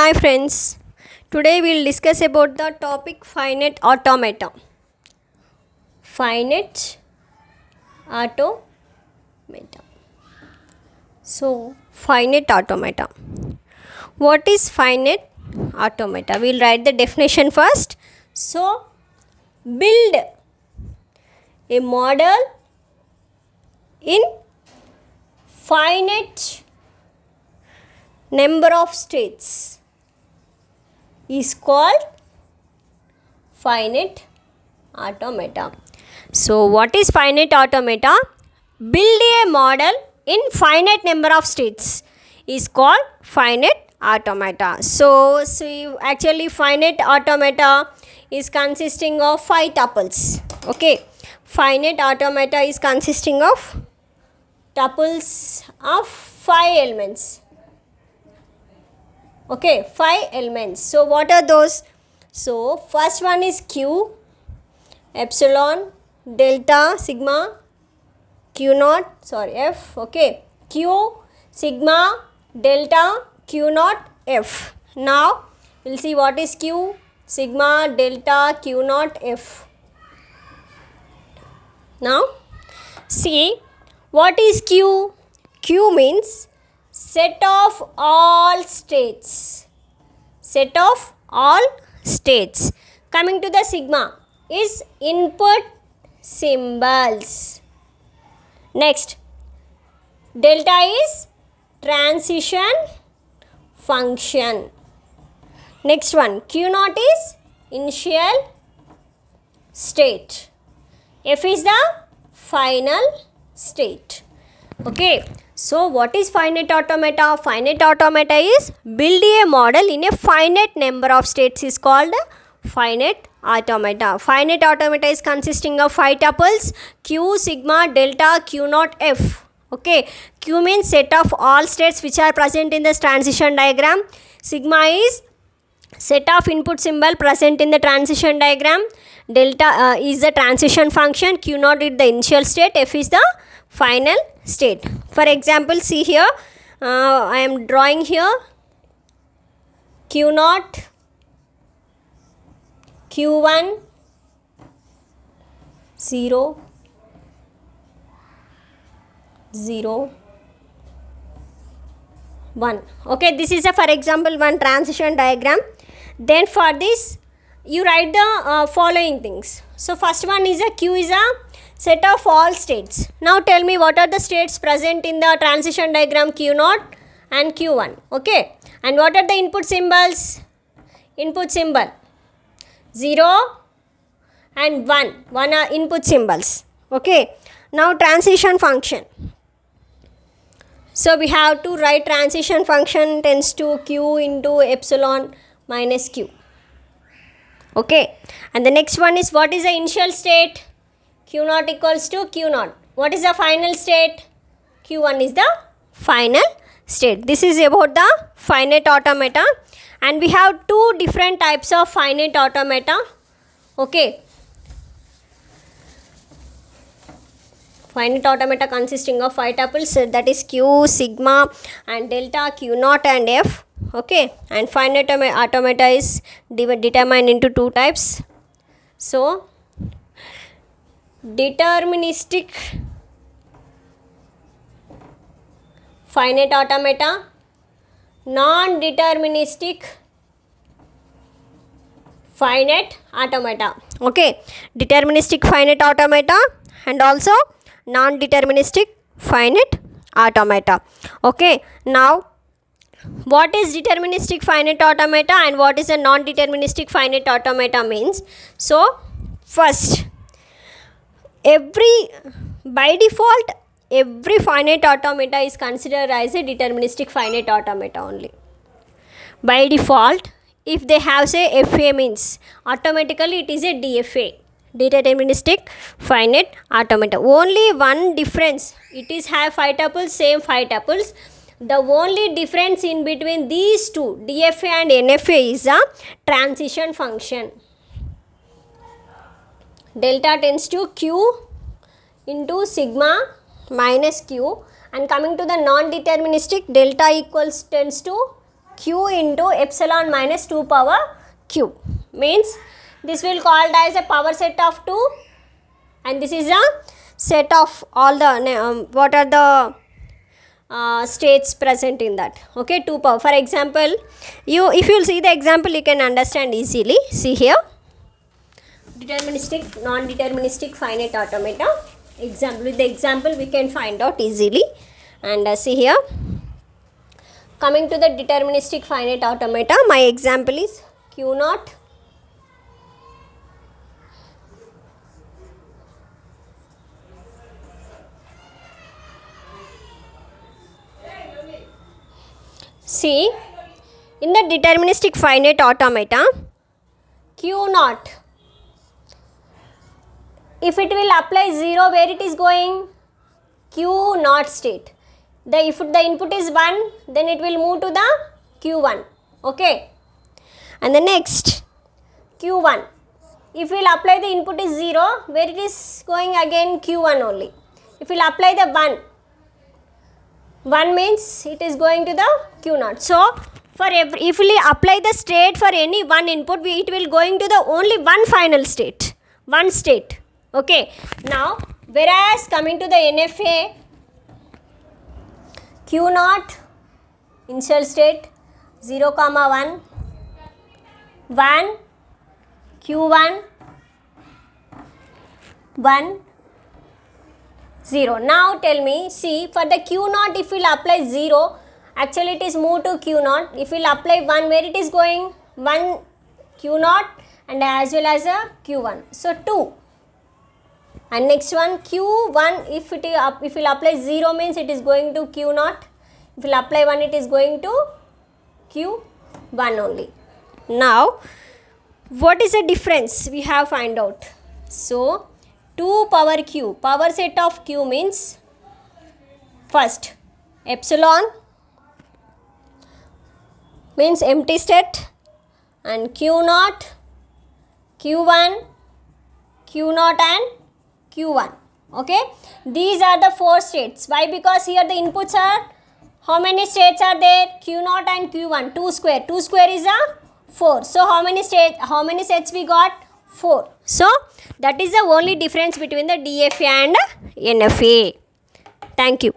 Hi friends, today we will discuss about the topic finite automata. Finite automata. So, finite automata. What is finite automata? We will write the definition first. So, build a model in finite number of states is called finite automata. So, what is finite automata? Build a model in finite number of states is called finite automata. So actually finite automata is consisting of 5 tuples. Okay, finite automata is consisting of tuples of 5 elements. Okay, 5 elements. So what are those? So first one is Q, epsilon, delta, sigma, F. Okay, Q, sigma, delta, Q naught, F. Now we'll see what is Q, sigma, delta, Q naught, F. Now see what is Q. Q means set of all states. Set of all states. Coming to the sigma is input symbols. Next, delta is transition function. Next one, Q naught is initial state. F is the final state. Okay. So, what is finite automata? Finite automata is build a model in a finite number of states is called finite automata. Finite automata is consisting of 5 tuples Q, sigma, delta, Q naught, F. Okay, Q means set of all states which are present in the transition diagram. Sigma is set of input symbol present in the transition diagram. Delta is the transition function. Q naught is the initial state. F is the final state. For example, see here, I am drawing here Q naught, Q1, 0, 0, 1. Okay, this is a for example one transition diagram. Then for this you write the following things. So first one is a Q is a set of all states. Now tell me what are the states present in the transition diagram Q naught and Q1. Okay, and what are the input symbols? Input symbol 0 and 1 are input symbols. Okay, now transition function. So we have to write transition function tends to Q into epsilon minus Q. Okay, and the next one is what is the initial state? Q naught equals to Q naught. What is the final state? Q1 is the final state. This is about the finite automata, and we have 2 different types of finite automata. Okay, finite automata consisting of 5 tuples, that is Q, sigma and delta, Q naught and F. Okay, and finite automata is determined into 2 types. So deterministic finite automata, non-deterministic finite automata. Okay, deterministic finite automata and also non-deterministic finite automata. Okay, now what is deterministic finite automata and what is a non-deterministic finite automata means? So first, by default every finite automata is considered as a deterministic finite automata only. By default, if they have say FA means automatically it is a DFA, deterministic finite automata. Only one difference, it is have 5 tuples, same 5 tuples. The only difference in between these two, DFA and NFA, is a transition function. Delta tends to Q into sigma minus Q, and coming to the non-deterministic, delta tends to q into epsilon minus 2 power q. Means this will called as a power set of 2, and this is a set of all the what are the states present in that. Okay, 2 power. For example, if you see the example, you can understand easily. See here, deterministic, non-deterministic finite automata. Example, with the example we can find out easily. And see here, coming to the deterministic finite automata, my example is q naught see, in the deterministic finite automata, q naught, if it will apply 0, where it is going? Q naught state. If the input is 1, then it will move to the q1. Okay. And the next, q1, if we will apply the input is 0, where it is going? Again q1 only. If we will apply the 1 means it is going to the q naught. So for if we apply the state for any one input, it will going to the only one final state, one state. Okay. Now whereas coming to the NFA, q naught initial state 0, 1, 1, q1 1, 0. Now tell me, see, for the q naught, if we will apply 0, actually it is moved to q naught. If we will apply 1, where it is going? 1 q naught and as well as a q1. So 2. And next one, q1, if we will apply 0 means it is going to q naught. If we will apply 1, it is going to q1 only. Now what is the difference we have find out? So 2 power q, power set of q means first epsilon means empty state, and q naught, q1, q naught and q1. Okay, these are the 4 states. Why? Because here the inputs are, how many states are there? Q naught and q1, 2 square. 2 square is a 4. So how many sets we got? 4. So that is the only difference between the DFA and NFA. Thank you.